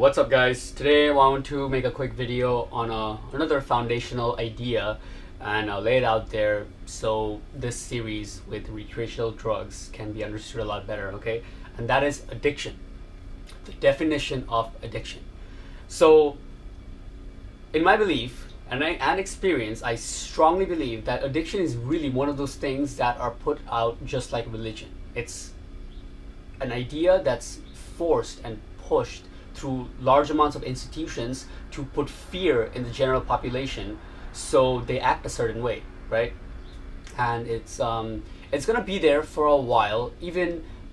What's up, guys? Today I want to make a quick video on another foundational idea and lay it out there so this series with recreational drugs can be understood a lot better, okay? And that is addiction, the definition of addiction. So in my belief and experience, I strongly believe that addiction is really one of those things that are put out just like religion. It's an idea that's forced and pushed through large amounts of institutions to put fear in the general population so they act a certain way, right? And it's gonna be there for a while,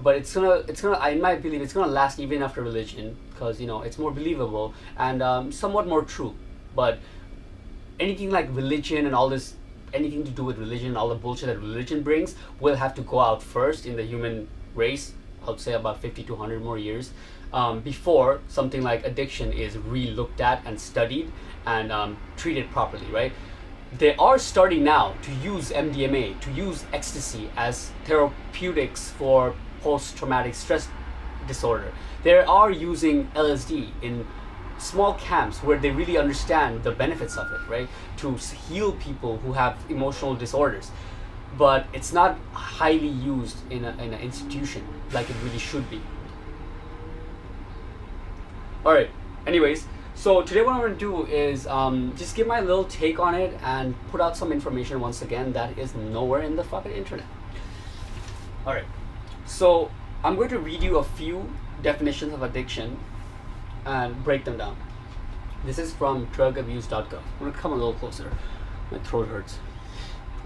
but it's gonna I might believe it's gonna last even after religion, because it's more believable and somewhat more true. But anything like religion and all this, anything to do with religion, all the bullshit that religion brings, will have to go out first in the human race. I would say about 50 to 100 more years before something like addiction is re-looked at and studied and treated properly, right? They are starting now to use MDMA, to use ecstasy as therapeutics for post-traumatic stress disorder. They are using LSD in small camps where they really understand the benefits of it, right? To heal people who have emotional disorders. But it's not highly used in an institution like it really should be. Alright, anyways, so today what I'm going to do is just give my little take on it and put out some information once again that is nowhere in the fucking internet. Alright, so I'm going to read you a few definitions of addiction and break them down. This is from drugabuse.gov. I'm going to come a little closer. My throat hurts.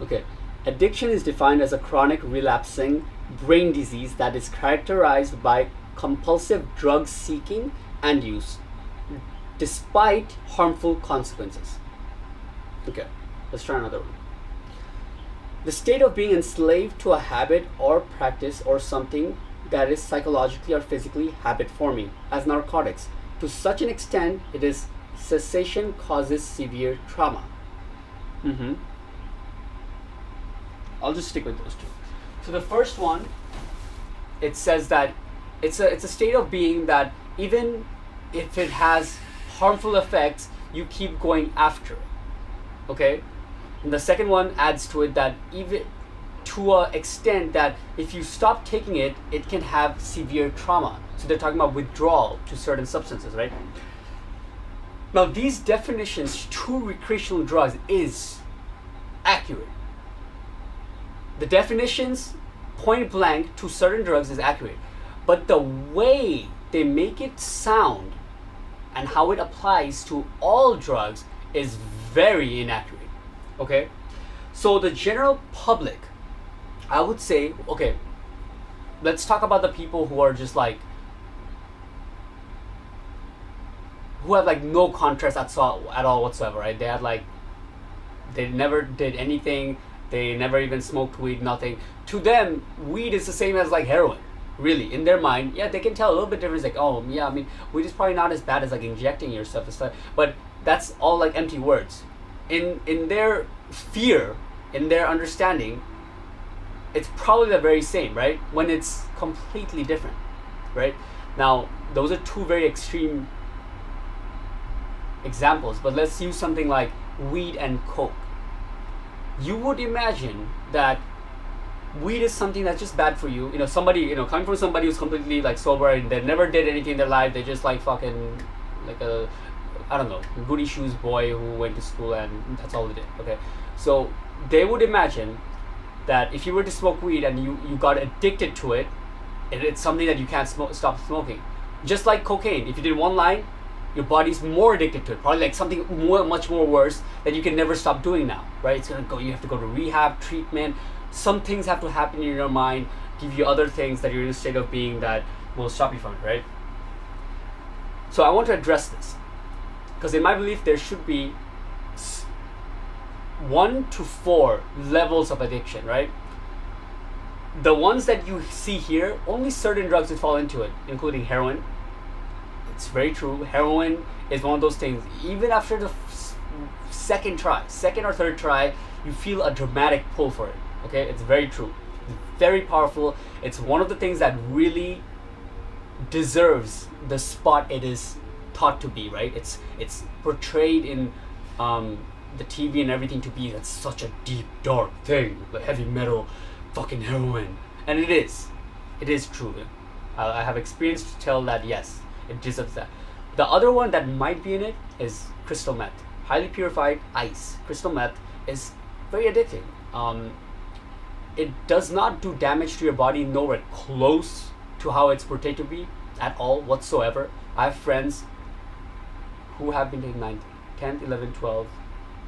Okay. Addiction is defined as a chronic relapsing brain disease that is characterized by compulsive drug seeking and use, despite harmful consequences. Okay, let's try another one. The state of being enslaved to a habit or practice or something that is psychologically or physically habit forming, as narcotics. To such an extent, it is cessation causes severe trauma. I'll just stick with those two. So the first one, it says that it's a state of being that even if it has harmful effects, you keep going after it. Okay? And the second one adds to it that even to an extent that if you stop taking it, it can have severe trauma. So they're talking about withdrawal to certain substances, right? Now these definitions to recreational drugs is accurate. The definitions, point blank, to certain drugs is accurate. But the way they make it sound and how it applies to all drugs is very inaccurate. Okay? So the general public, I would say, okay, let's talk about the people who are just like, who have like no contrast at all whatsoever, right? They never did anything. They never even smoked weed, nothing. To them, weed is the same as like heroin, really. In their mind, yeah, they can tell a little bit difference. Like, oh, yeah, I mean, weed is probably not as bad as like injecting yourself and stuff. But that's all like empty words. In their fear, in their understanding, it's probably the very same, right? When it's completely different, right? Now, those are two very extreme examples. But let's use something like weed and coke. You would imagine that weed is something that's just bad for you. Somebody, coming from somebody who's completely like sober and they never did anything in their life. They just like fucking like a, I don't know, goody shoes boy who went to school and that's all they did. Okay, so they would imagine that if you were to smoke weed and you got addicted to it, it's something that you can't stop smoking. Just like cocaine, if you did one line, your body's more addicted to it, probably like something much more worse that you can never stop doing now, right? You have to go to rehab, treatment. Some things have to happen in your mind, give you other things that you're in a state of being that will stop you from it, right? So I want to address this, because in my belief, there should be 1 to 4 levels of addiction, right? The ones that you see here, only certain drugs would fall into it, including heroin. It's very true. Heroin is one of those things. Even after the second or third try, you feel a dramatic pull for it. Okay, it's very true. It's very powerful. It's one of the things that really deserves the spot it is thought to be, right? It's portrayed in the TV and everything to be that's such a deep, dark thing, like heavy metal, fucking heroin, and it is true. I have experience to tell that yes, it deserves that. The other one that might be in it is crystal meth, highly purified ice. Crystal meth is very addicting. It does not do damage to your body, nowhere close to how it's portrayed to be at all whatsoever. I have friends who have been taking 9th, 10th, 11th, 12th,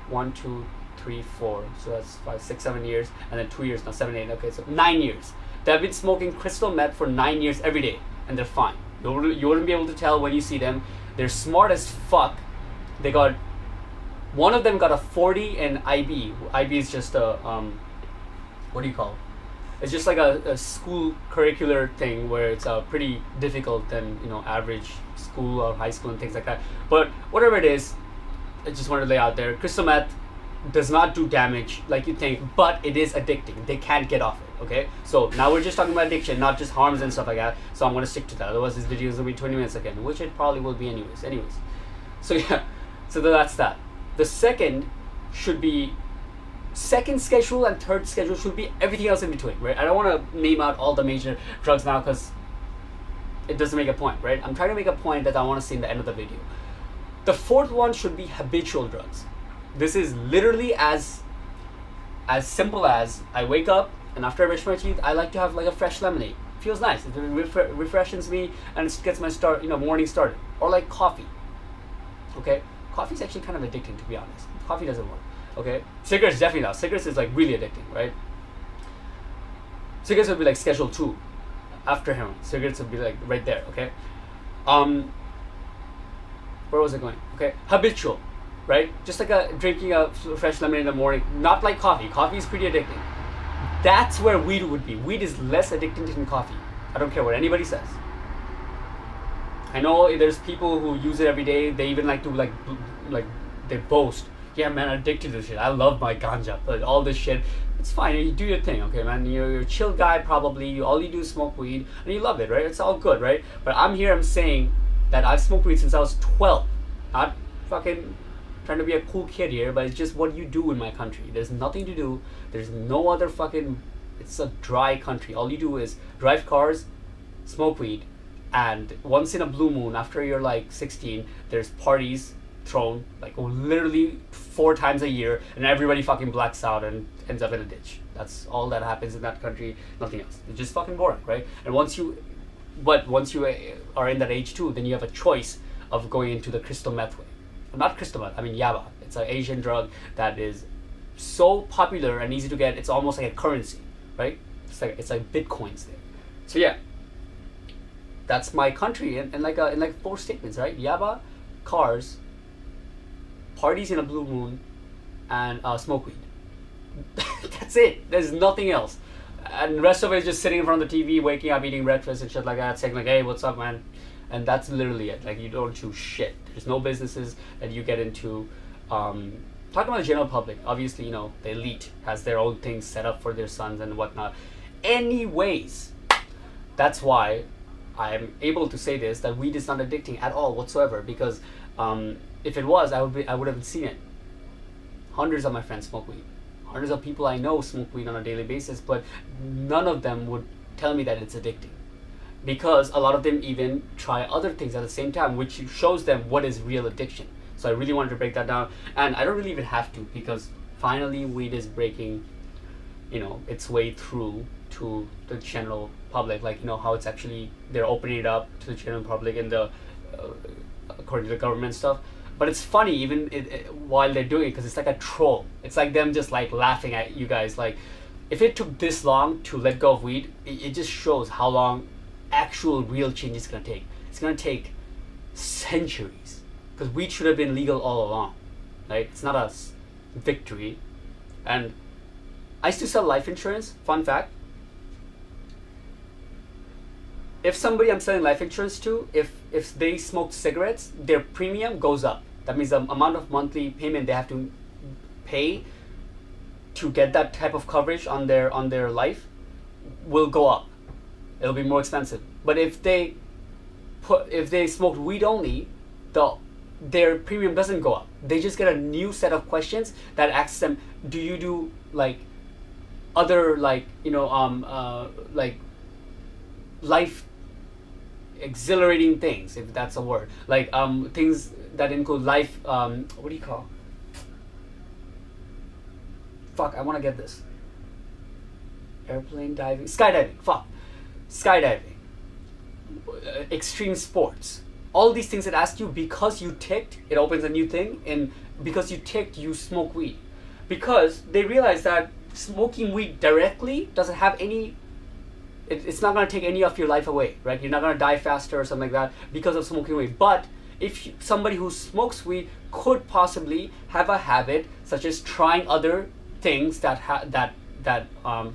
1, 2, 3, 4. So that's 5, 6, 7 years, and then 2 years now, 7, 8. Okay, so 9 years. They've been smoking crystal meth for 9 years every day, and they're fine. You wouldn't be able to tell when you see them. They're smart as fuck. They got, one of them got a 40 in IB. IB is just a what do you call it? It's just like a school curricular thing where it's pretty difficult than, you know, average school or high school and things like that. But whatever it is, I just want to lay out there, crystal meth does not do damage like you think, but it is addicting. They can't get off it. Okay, so now we're just talking about addiction, not just harms and stuff like that. So I'm going to stick to that. Otherwise, this video is going to be 20 minutes again, which it probably will be anyways. So yeah, so that's that. The second should be, second schedule and third schedule should be everything else in between, right? I don't want to name out all the major drugs now because it doesn't make a point, right? I'm trying to make a point that I want to see in the end of the video. The fourth one should be habitual drugs. This is literally as simple as I wake up and after I brush my teeth, I like to have like a fresh lemonade. Feels nice. It refreshes me and it gets my morning started. Or like coffee. Okay, coffee is actually kind of addicting, to be honest. Coffee doesn't work. Okay, cigarettes definitely not. Cigarettes is like really addicting, right? Cigarettes would be like schedule 2 after heroin. Cigarettes would be like right there. Okay, where was I going? Okay, habitual, right? Just like drinking a fresh lemonade in the morning. Not like coffee. Coffee is pretty addicting. That's where weed would be. Weed is less addicting than coffee. I don't care what anybody says. I know there's people who use it every day. They even like to like they boast. Yeah, man, I'm addicted to this shit. I love my ganja. Like, all this shit. It's fine. You do your thing, okay, man. You're a chill guy, probably. All you do is smoke weed, and you love it, right? It's all good, right? But I'm saying that I've smoked weed since I was 12. Not fucking trying to be a cool kid here, but it's just what you do in my country. There's nothing to do. There's no other fucking... It's a dry country. All you do is drive cars, smoke weed, and once in a blue moon, after you're like 16, there's parties thrown like literally 4 times a year, and everybody fucking blacks out and ends up in a ditch. That's all that happens in that country. Nothing else. It's just fucking boring, right? And once you are in that age too, then you have a choice of going into the crystal meth way. Not crystal meth, I mean yaba. It's an Asian drug that is so popular and easy to get. It's almost like a currency, right? It's like bitcoins there. So yeah, that's my country in like 4 statements, right? Yaba, cars, parties in a blue moon, and smoke weed. That's it. There's nothing else. And the rest of it is just sitting in front of the TV, waking up, eating breakfast and shit like that, saying like, hey, what's up, man? And that's literally it. Like, you don't do shit. There's no businesses that you get into. Talking about the general public, obviously, you know, the elite has their own things set up for their sons and whatnot. Anyways, that's why I am able to say this, that weed is not addicting at all whatsoever, because if it was, I would have seen it. Hundreds of my friends smoke weed. Hundreds of people I know smoke weed on a daily basis, but none of them would tell me that it's addicting. Because a lot of them even try other things at the same time, which shows them what is real addiction. So I really wanted to break that down, and I don't really even have to, because finally weed is breaking, you know, its way through to the general public. Like, you know, how it's actually, they're opening it up to the general public in the according to the government stuff. But it's funny even while they're doing it, because it's like a troll. It's like them just like laughing at you guys. Like, if it took this long to let go of weed, it just shows how long actual real change is going to take. It's going to take centuries, because weed should have been legal all along, right? It's not a victory. And I used to sell life insurance. Fun fact, if somebody I'm selling life insurance to, if they smoke cigarettes, their premium goes up. That means the amount of monthly payment they have to pay to get that type of coverage on their life will go up. It'll be more expensive. But if they smoked weed only, their premium doesn't go up. They just get a new set of questions that asks them, do you do like other like like life exhilarating things, if that's a word, like things that include life, what do you call, fuck, I want to get this, airplane diving, skydiving, extreme sports, all these things that ask you. Because you ticked, it opens a new thing. And because you ticked, you smoke weed, because they realize that smoking weed directly doesn't have any, it's not going to take any of your life away, right? You're not going to die faster or something like that because of smoking weed. But if somebody who smokes weed could possibly have a habit such as trying other things that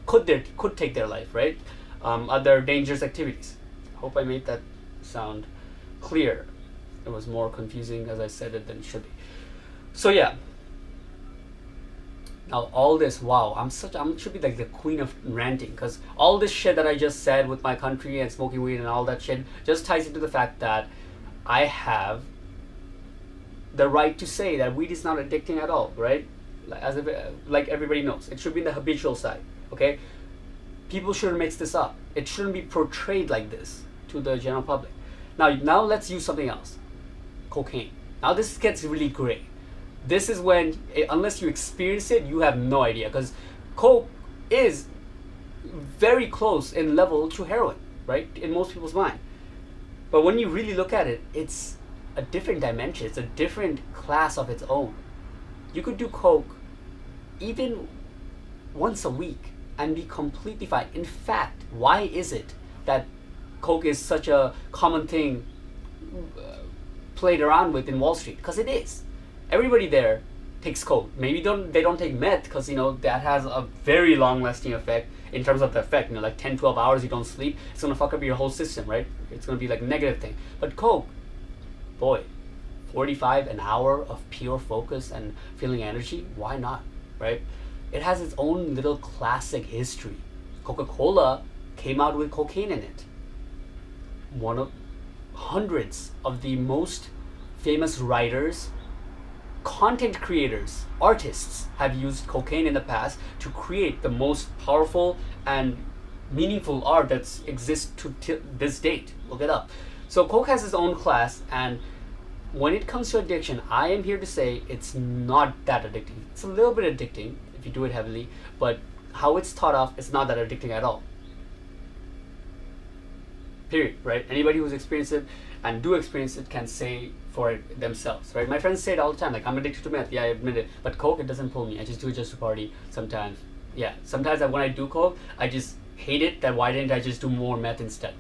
could take their life, right? Other dangerous activities. I hope I made that sound clear. It was more confusing as I said it than it should be. So yeah. Now all this, wow, I should be like the queen of ranting, because all this shit that I just said with my country and smoking weed and all that shit just ties into the fact that I have the right to say that weed is not addicting at all, right? Like everybody knows, it should be in the habitual side, okay? People shouldn't mix this up. It shouldn't be portrayed like this to the general public. Now let's use something else. Cocaine. Now this gets really gray. This is when, unless you experience it, you have no idea, because coke is very close in level to heroin, right? In most people's mind. But when you really look at it, it's a different dimension. It's a different class of its own. You could do coke even once a week and be completely fine. In fact, why is it that coke is such a common thing played around with in Wall Street? Because it is. Everybody there takes coke. Maybe they don't take meth, because that has a very long lasting effect in terms of the effect. Like 10-12 hours you don't sleep, it's gonna fuck up your whole system, right? It's gonna be like a negative thing. But coke, boy, 45 an hour of pure focus and feeling energy, why not, right? It has its own little classic history. Coca-Cola came out with cocaine in it. One of hundreds of the most famous writers, content creators, artists have used cocaine in the past to create the most powerful and meaningful art that exists to this date. Look it up. So coke has its own class, and when it comes to addiction, I am here to say it's not that addicting. It's a little bit addicting if you do it heavily, but how it's taught off, it's not that addicting at all. Period, right? Anybody who's experienced it and do experience it can say for it themselves, right? My friends say it all the time, like, I'm addicted to meth, yeah, I admit it, but coke, it doesn't pull me. I just do it just to party sometimes. Yeah, sometimes when I do coke, I just hate it, that why didn't I just do more meth instead?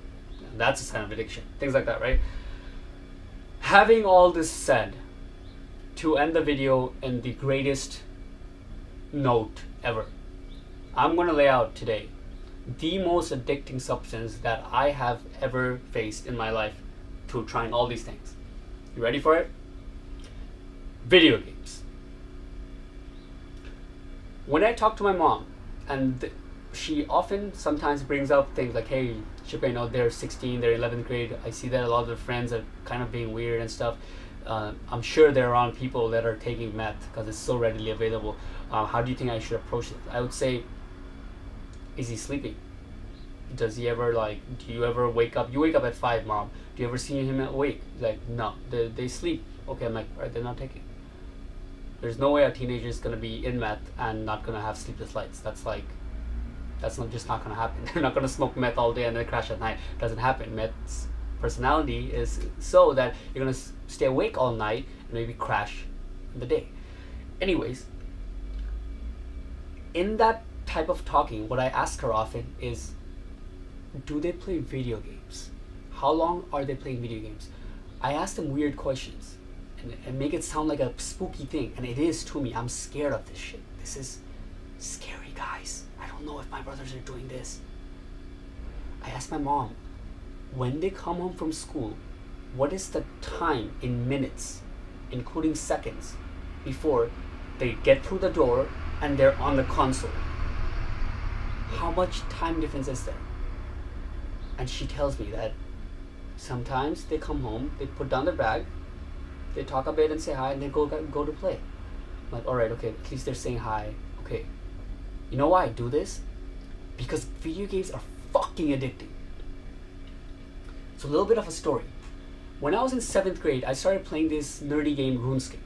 That's a sign of addiction, things like that, right? Having all this said, to end the video in the greatest note ever, I'm going to lay out today the most addicting substance that I have ever faced in my life through trying all these things. You ready for it? Video games. When I talk to my mom, and she often sometimes brings up things like, hey, Shippei, they're 16, they're 11th grade. I see that a lot of their friends are kind of being weird and stuff. I'm sure they're around people that are taking meth because it's so readily available. How do you think I should approach it? I would say, is he sleeping? Does he ever, do you ever wake up? You wake up at 5, Mom. Do you ever see him awake? He's like, no, they sleep. Okay, I'm like, all right, they're not taking. There's no way a teenager is going to be in meth and not going to have sleepless nights. That's just not going to happen. They're not going to smoke meth all day and then crash at night. Doesn't happen. Meth's personality is so that you're going to stay awake all night and maybe crash in the day. Anyways, in that type of talking, what I ask her often is, do they play video games? How long are they playing video games? I ask them weird questions and make it sound like a spooky thing, and it is to me. I'm scared of this shit. This is scary, guys. I don't know if my brothers are doing this. I ask my mom, when they come home from school, what is the time in minutes, including seconds, before they get through the door and they're on the console? How much time difference is there? And she tells me that sometimes they come home, they put down their bag, They talk a bit and say hi, and then go to play. I'm like, all right, okay, at least they're saying hi. Okay, you know why I do this? Because video games are fucking addicting. So a little bit of a story. When I was in 7th grade, I started playing this nerdy game, RuneScape.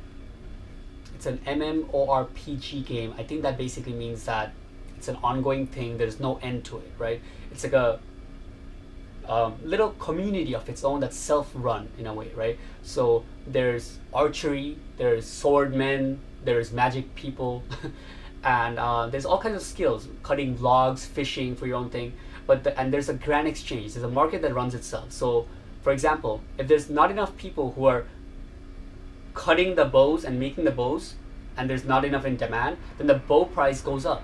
It's an MMORPG game. I think that basically means that it's an ongoing thing. There's no end to it, right? It's like a little community of its own that's self-run in a way, right? So there's archery, there's swordmen, there's magic people, and there's all kinds of skills, cutting logs, fishing for your own thing. And there's a grand exchange. There's a market that runs itself. So, for example, if there's not enough people who are cutting the bows and making the bows, and there's not enough in demand, then the bow price goes up.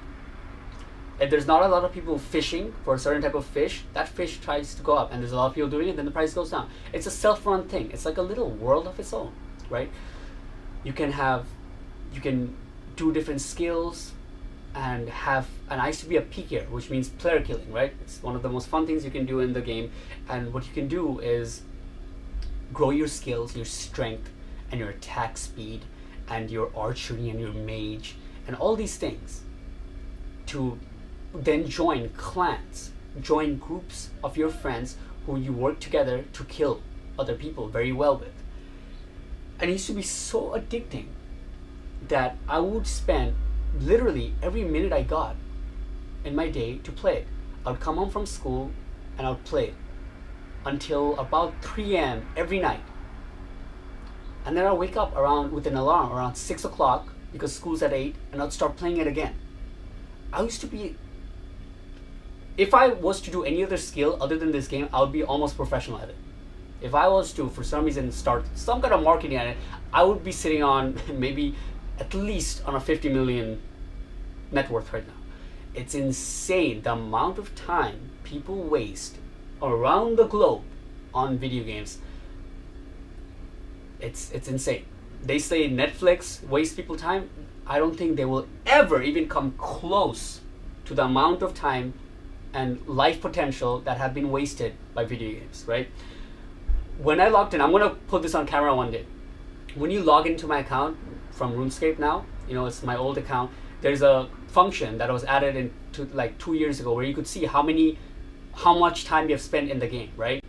If there's not a lot of people fishing for a certain type of fish, that fish tries to go up, and there's a lot of people doing it, then the price goes down. It's a self-run thing. It's like a little world of its own, right? You can do different skills and I used to be a PKer, which means player killing, right? It's one of the most fun things you can do in the game, and what you can do is grow your skills, your strength, and your attack speed, and your archery, and your mage, and all these things, to then join clans, join groups of your friends who you work together to kill other people very well with. And it used to be so addicting that I would spend literally every minute I got in my day to play it. I would come home from school and I would play it until about 3 a.m. every night. And then I'll wake up with an alarm around 6 o'clock because school's at 8, and I'll start playing it again. I used to be, if I was to do any other skill other than this game, I would be almost professional at it. If I was to, for some reason, start some kind of marketing at it, I would be sitting on maybe at least on a 50 million net worth right now. It's insane the amount of time people waste around the globe on video games. It's insane. They say Netflix wastes people time. I don't think they will ever even come close to the amount of time and life potential that have been wasted by video games, right? When I logged in, I'm gonna put this on camera one day. When you log into my account from RuneScape now, it's my old account, there's a function that was added in like 2 years ago where you could see how much time you have spent in the game, right?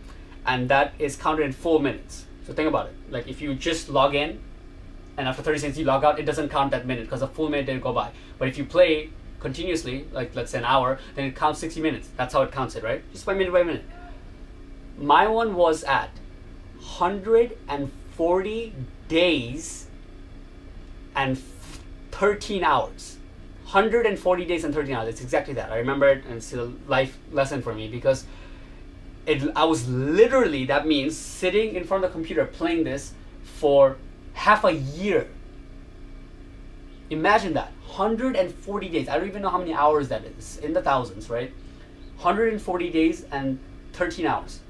And that is counted in 4 minutes. So think about it. Like if you just log in and after 30 seconds you log out, it doesn't count that minute because a full minute didn't go by. But if you play continuously, like let's say an hour, then it counts 60 minutes. That's how it counts it, right? Just by minute. My one was at 140 days and 13 hours. 140 days and 13 hours. It's exactly that. I remember it, and it's a life lesson for me because I was literally, that means sitting in front of the computer playing this for half a year. Imagine that. 140 days. I don't even know how many hours that is. In the thousands, right? 140 days and 13 hours.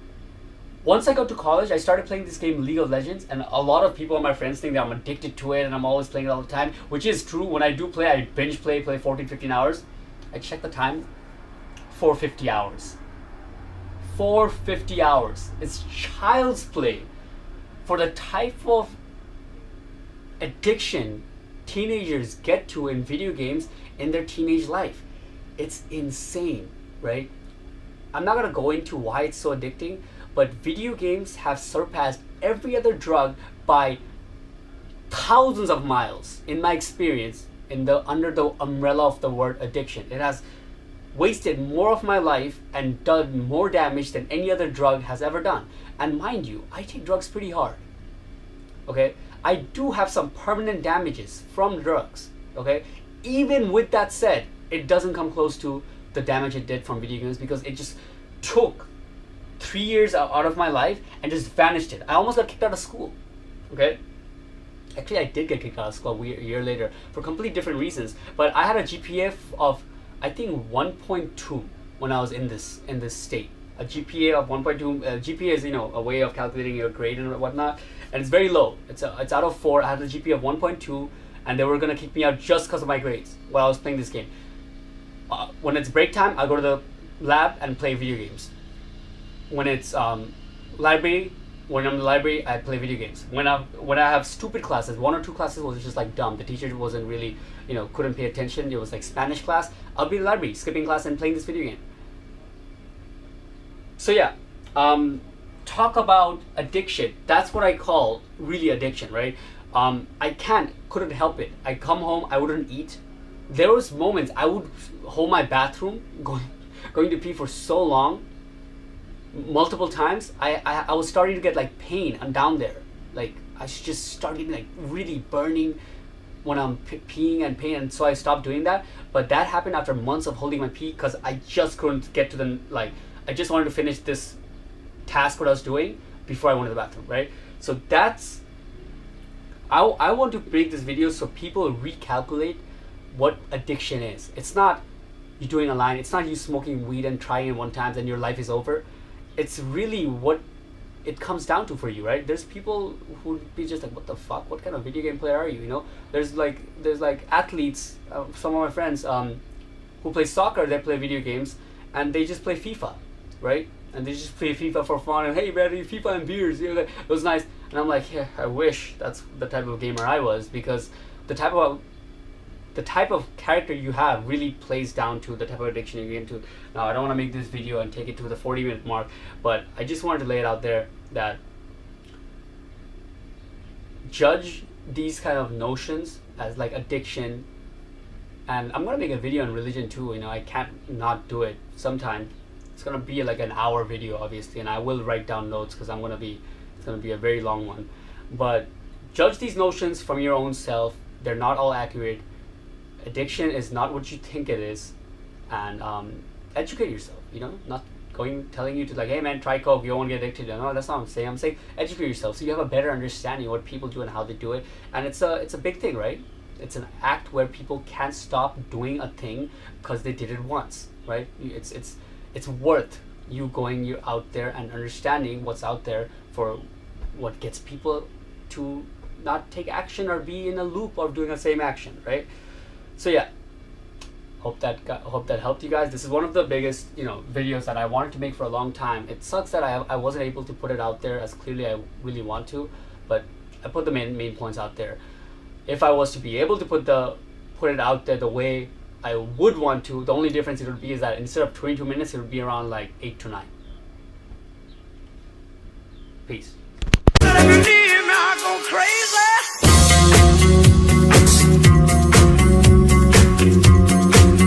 Once I got to college, I started playing this game, League of Legends, and a lot of people and my friends think that I'm addicted to it and I'm always playing it all the time, which is true. When I do play, I binge play 14, 15 hours. I check the time, 450 hours. 450 hours. It's child's play for the type of addiction teenagers get to in video games in their teenage life. It's insane, right? I'm not gonna go into why it's so addicting, but video games have surpassed every other drug by thousands of miles, in my experience, under the umbrella of the word addiction. It has wasted more of my life and done more damage than any other drug has ever done. And mind you, I take drugs pretty hard. Okay? I do have some permanent damages from drugs. Okay? Even with that said, it doesn't come close to the damage it did from video games because it just took 3 years out of my life and just vanished it. I almost got kicked out of school. Okay? Actually, I did get kicked out of school a year later for completely different reasons. But I had a GPA of, I think, 1.2 when I was in this state. A GPA of 1.2. GPA is, a way of calculating your grade and whatnot, and it's very low. It's out of 4. I had a GPA of 1.2, and they were gonna kick me out just because of my grades while I was playing this game. When it's break time, I go to the lab and play video games. When it's library, when I'm in the library, I play video games. When I have stupid classes, 1 or 2 classes was just like dumb. The teacher wasn't really, couldn't pay attention. It was like Spanish class. I'll be in the library, skipping class and playing this video game. So yeah, talk about addiction. That's what I call really addiction, right? I couldn't help it. I come home, I wouldn't eat. There was moments I would hold my bathroom, going to pee for so long, multiple times. I was starting to get like pain and down there. Like I just started like really burning when I'm peeing and pain, and so I stopped doing that. But that happened after months of holding my pee because I just couldn't get to the I just wanted to finish this task what I was doing before I went to the bathroom, right? So that's I want to make this video so people recalculate what addiction is. It's not you doing a line, it's not you smoking weed and trying it one time and your life is over. It's really what it comes down to for you, right? There's people who would be just like, what the fuck? What kind of video game player are you? There's like athletes, some of my friends who play soccer, they play video games, and they just play FIFA, right? And they just play FIFA for fun, and hey man, FIFA and beers, it was nice. And I'm like, yeah, I wish that's the type of gamer I was, because the type of character you have really plays down to the type of addiction you get into. Now, I don't want to make this video and take it to the 40-minute mark, but I just wanted to lay it out there that judge these kind of notions as like addiction. And I'm gonna make a video on religion too. I can't not do it sometime. It's gonna be like an hour video, obviously, and I will write down notes because it's gonna be a very long one. But judge these notions from your own self. They're not all accurate. Addiction is not what you think it is, and educate yourself. Not telling you to like, hey man, try coke, you won't get addicted. No, that's not what I'm saying. I'm saying educate yourself so you have a better understanding of what people do and how they do it. And it's a big thing, right? It's an act where people can't stop doing a thing because they did it once, right? It's worth you going out there and understanding what's out there for what gets people to not take action or be in a loop of doing the same action, right? So yeah, hope that helped you guys. This is one of the biggest videos that I wanted to make for a long time. It sucks that I wasn't able to put it out there as clearly I really want to, but I put the main points out there. If I was to be able to put it out there the way I would want to, the only difference it would be is that instead of 22 minutes, it would be around like 8 to 9. Peace.